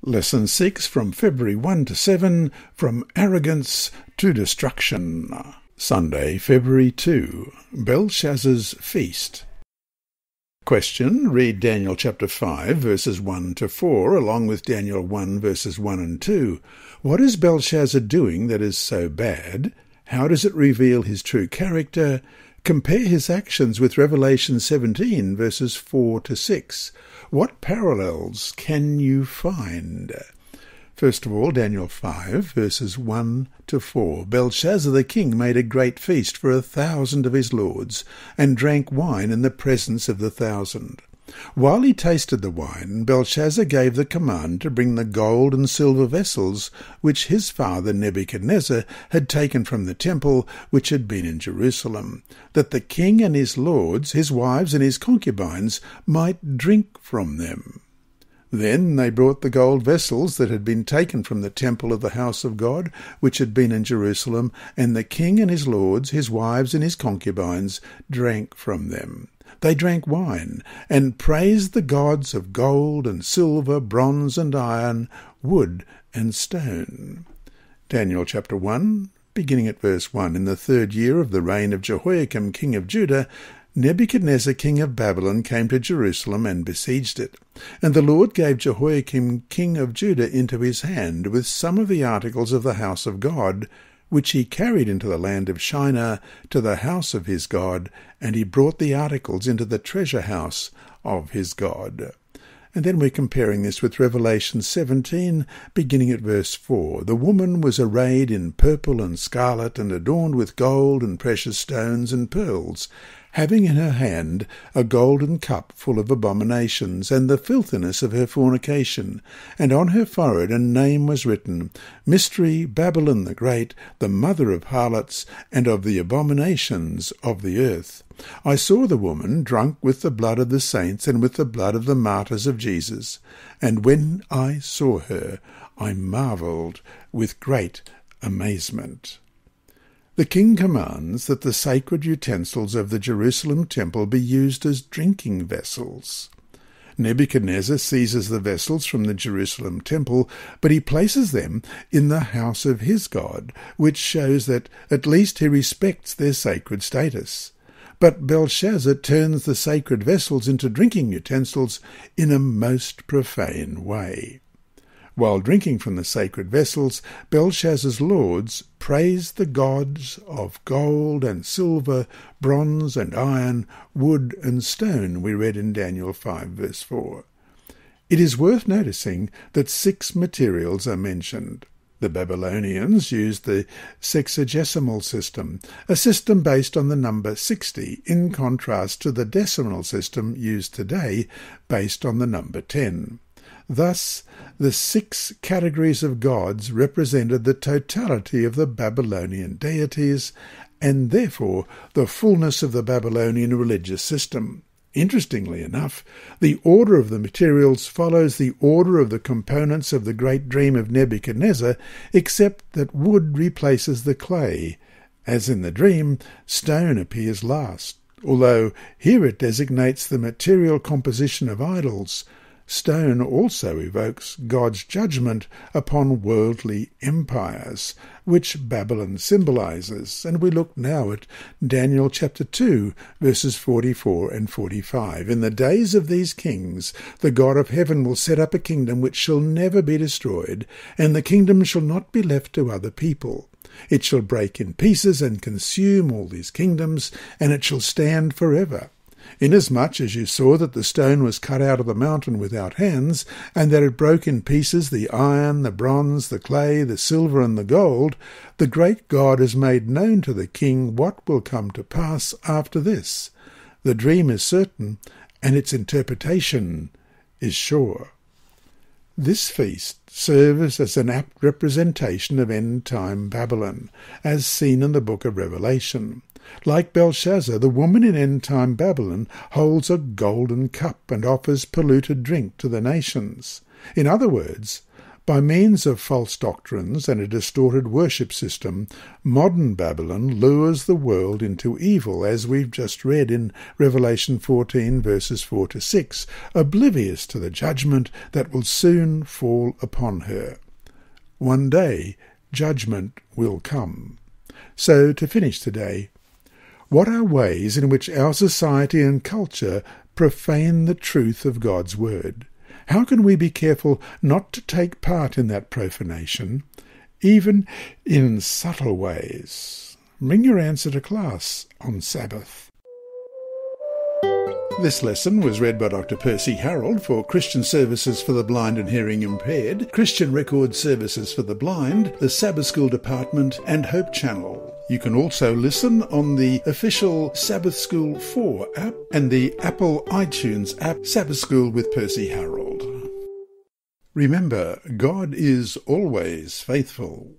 Lesson 6 from February 1 to 7, From Arrogance to Destruction. Sunday, February 2, Belshazzar's Feast. Question. Read Daniel chapter 5, verses 1 to 4, along with Daniel 1, verses 1 and 2. What is Belshazzar doing that is so bad? How does it reveal his true character? Compare his actions with Revelation 17, verses 4 to 6. What parallels can you find? First of all, Daniel 5, verses 1 to 4. Belshazzar the king made a great feast for 1,000 of his lords, and drank wine in the presence of the 1,000. While he tasted the wine, Belshazzar gave the command to bring the gold and silver vessels which his father Nebuchadnezzar had taken from the temple which had been in Jerusalem, that the king and his lords, his wives and his concubines, might drink from them. Then they brought the gold vessels that had been taken from the temple of the house of God, which had been in Jerusalem, and the king and his lords, his wives and his concubines, drank from them. They drank wine, and praised the gods of gold and silver, bronze and iron, wood and stone. Daniel chapter 1, beginning at verse 1. In the 3rd year of the reign of Jehoiakim king of Judah, Nebuchadnezzar king of Babylon came to Jerusalem and besieged it. And the Lord gave Jehoiakim king of Judah into his hand, with some of the articles of the house of God, which he carried into the land of Shinar to the house of his God, and he brought the articles into the treasure house of his God. And then we're comparing this with Revelation 17, beginning at verse 4. The woman was arrayed in purple and scarlet, and adorned with gold and precious stones and pearls, having in her hand a golden cup full of abominations, and the filthiness of her fornication. And on her forehead a name was written, Mystery, Babylon the Great, the mother of harlots, and of the abominations of the earth. I saw the woman drunk with the blood of the saints, and with the blood of the martyrs of Jesus. And when I saw her, I marvelled with great amazement. The king commands that the sacred utensils of the Jerusalem temple be used as drinking vessels. Nebuchadnezzar seizes the vessels from the Jerusalem temple, but he places them in the house of his God, which shows that at least he respects their sacred status. But Belshazzar turns the sacred vessels into drinking utensils in a most profane way. While drinking from the sacred vessels, Belshazzar's lords praised the gods of gold and silver, bronze and iron, wood and stone, we read in Daniel 5, verse 4. It is worth noticing that 6 materials are mentioned. The Babylonians used the sexagesimal system, a system based on the number 60, in contrast to the decimal system used today, based on the number 10. Thus, the 6 categories of gods represented the totality of the Babylonian deities, and therefore the fullness of the Babylonian religious system. Interestingly enough, the order of the materials follows the order of the components of the great dream of Nebuchadnezzar, except that wood replaces the clay. As in the dream, stone appears last, although here it designates the material composition of idols. Stone also evokes God's judgment upon worldly empires, which Babylon symbolizes, and we look now at Daniel chapter 2, verses 44 and 45. In the days of these kings, the God of heaven will set up a kingdom which shall never be destroyed, and the kingdom shall not be left to other people. It shall break in pieces and consume all these kingdoms, and it shall stand forever. Inasmuch as you saw that the stone was cut out of the mountain without hands, and that it broke in pieces the iron, the bronze, the clay, the silver, and the gold, the great God has made known to the king what will come to pass after this. The dream is certain, and its interpretation is sure. This feast serves as an apt representation of end-time Babylon, as seen in the book of Revelation. Like Belshazzar, the woman in end-time Babylon holds a golden cup and offers polluted drink to the nations. In other words, By means of false doctrines and a distorted worship system, modern Babylon lures the world into evil, as we've just read in Revelation 14, verses 4 to 6, oblivious to the judgment that will soon fall upon her. One day, judgment will come. So, to finish today, what are ways in which our society and culture profane the truth of God's word? How can we be careful not to take part in that profanation, even in subtle ways? Bring your answer to class on Sabbath. This lesson was read by Dr. Percy Harold for Christian Services for the Blind and Hearing Impaired, Christian Record Services for the Blind, the Sabbath School Department, and Hope Channel. You can also listen on the official Sabbath School 4 app and the Apple iTunes app, Sabbath School with Percy Harold. Remember, God is always faithful.